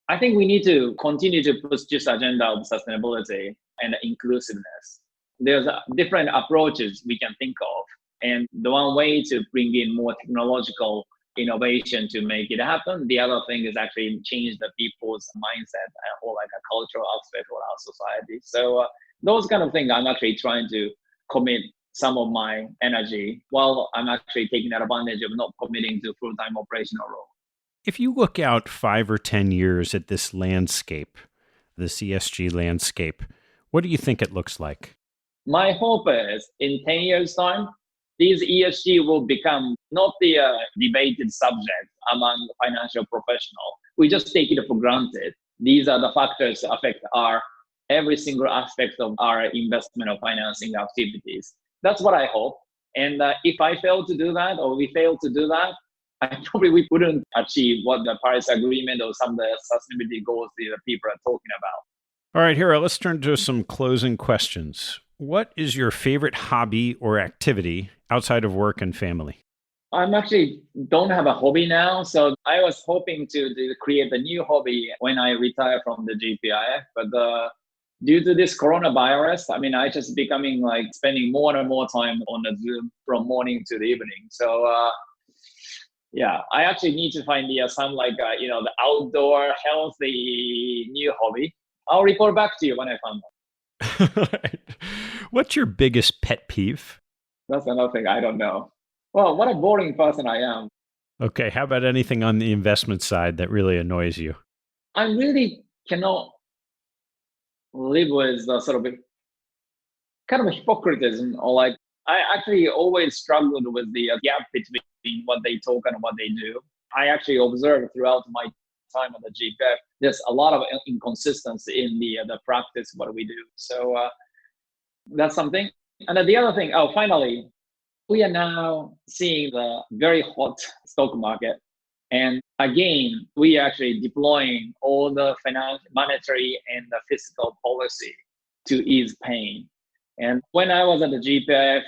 I think we need to continue to push this agenda of sustainability and inclusiveness. There's different approaches we can think of. And the one way to bring in more technological innovation to make it happen. The other thing is actually change the people's mindset or like a cultural aspect of our society. So those kind of things I'm actually trying to commit some of my energy while I'm actually taking advantage of not committing to full-time operational role. If you look out 5 or 10 years at this landscape, the ESG landscape, what do you think it looks like? My hope is in 10 years' time, these ESG will become not the debated subject among financial professionals. We just take it for granted. These are the factors that affect every single aspect of our investment or financing activities. That's what I hope. And if I fail to do that, or we fail to do that, we wouldn't achieve what the Paris Agreement or some of the sustainability goals that people are talking about. All right, Hiro, let's turn to some closing questions. What is your favorite hobby or activity outside of work and family? I'm actually don't have a hobby now. So I was hoping to create a new hobby when I retire from the GPIF. But due to this coronavirus, I just becoming like spending more and more time on the Zoom from morning to the evening. So yeah, I actually need to find some the outdoor healthy new hobby. I'll report back to you when I find one. What's your biggest pet peeve? That's another thing I don't know. Well, what a boring person I am. Okay, how about anything on the investment side that really annoys you? I really cannot live with the sort of kind of hypocritism, or like I actually always struggled with the gap between what they talk and what they do. I actually observed throughout my time at the GPIF, there's a lot of inconsistency in the practice, what we do. So that's something. And then the other thing, finally, we are now seeing the very hot stock market. And again, we are actually deploying all the monetary and the fiscal policy to ease pain. And when I was at the GPIF,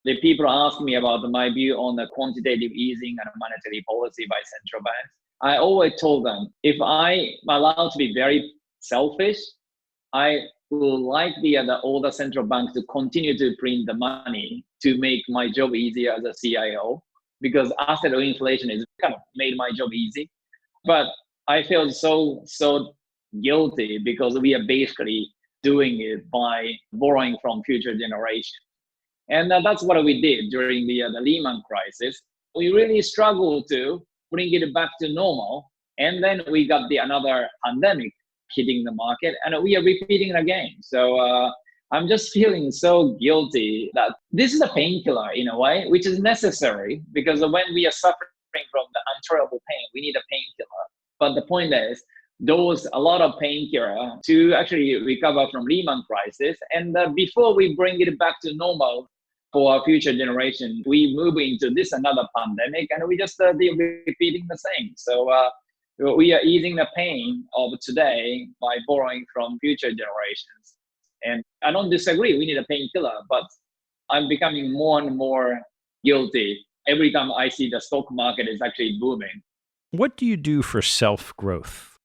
the people asked me about my view on the quantitative easing and monetary policy by central banks. I always told them, if I'm allowed to be very selfish, I would like the older central banks to continue to print the money to make my job easier as a CIO, because asset inflation is kind of made my job easy. But I feel so guilty because we are basically doing it by borrowing from future generations. And that's what we did during the Lehman crisis. We really struggled to bring it back to normal. And then we got another pandemic hitting the market, and we are repeating it again. So I'm just feeling so guilty that this is a painkiller in a way, which is necessary, because when we are suffering from the untolerable pain, we need a painkiller. But the point is, a lot of painkiller to actually recover from Lehman crisis. And before we bring it back to normal for our future generation, we move into this another pandemic, and we just repeating the same. So we are easing the pain of today by borrowing from future generations. And I don't disagree, we need a painkiller, but I'm becoming more and more guilty every time I see the stock market is actually booming. What do you do for self-growth?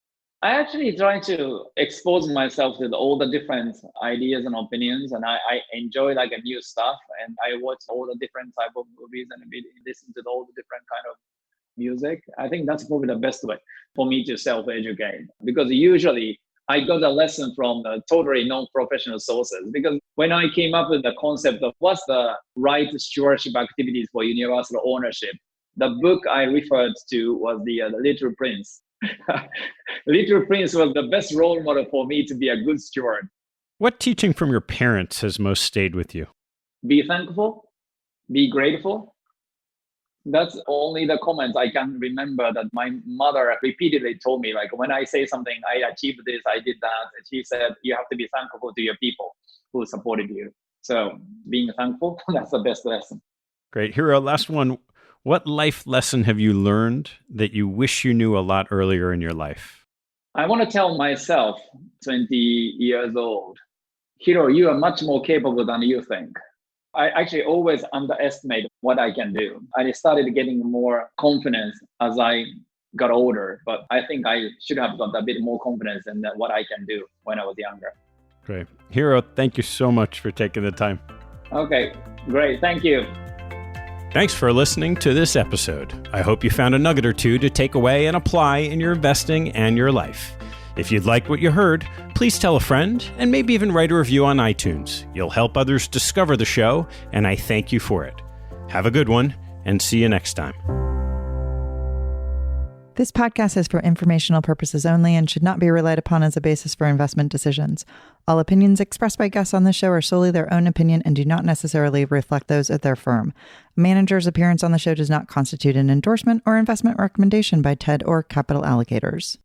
I actually try to expose myself to all the different ideas and opinions, and I enjoy like a new stuff, and I watch all the different type of movies and listen to all the different kind of music. I think that's probably the best way for me to self-educate, because usually I got a lesson from totally non-professional sources. Because when I came up with the concept of what's the right stewardship activities for universal ownership, the book I referred to was the Little Prince. Little Prince was the best role model for me to be a good steward. What teaching from your parents has most stayed with you? Be thankful, be grateful. That's only the comments I can remember that my mother repeatedly told me. Like when I say something, I achieved this, I did that. And she said, you have to be thankful to your people who supported you. So being thankful, that's the best lesson. Great. Hiro, last one. What life lesson have you learned that you wish you knew a lot earlier in your life? I want to tell myself, 20 years old, Hiro, you are much more capable than you think. I actually always underestimate what I can do. I started getting more confidence as I got older, but I think I should have got a bit more confidence in what I can do when I was younger. Great. Hiro, thank you so much for taking the time. Okay, great. Thank you. Thanks for listening to this episode. I hope you found a nugget or two to take away and apply in your investing and your life. If you'd like what you heard, please tell a friend and maybe even write a review on iTunes. You'll help others discover the show, and I thank you for it. Have a good one, and see you next time. This podcast is for informational purposes only and should not be relied upon as a basis for investment decisions. All opinions expressed by guests on this show are solely their own opinion and do not necessarily reflect those of their firm. A manager's appearance on the show does not constitute an endorsement or investment recommendation by TED or Capital Allocators.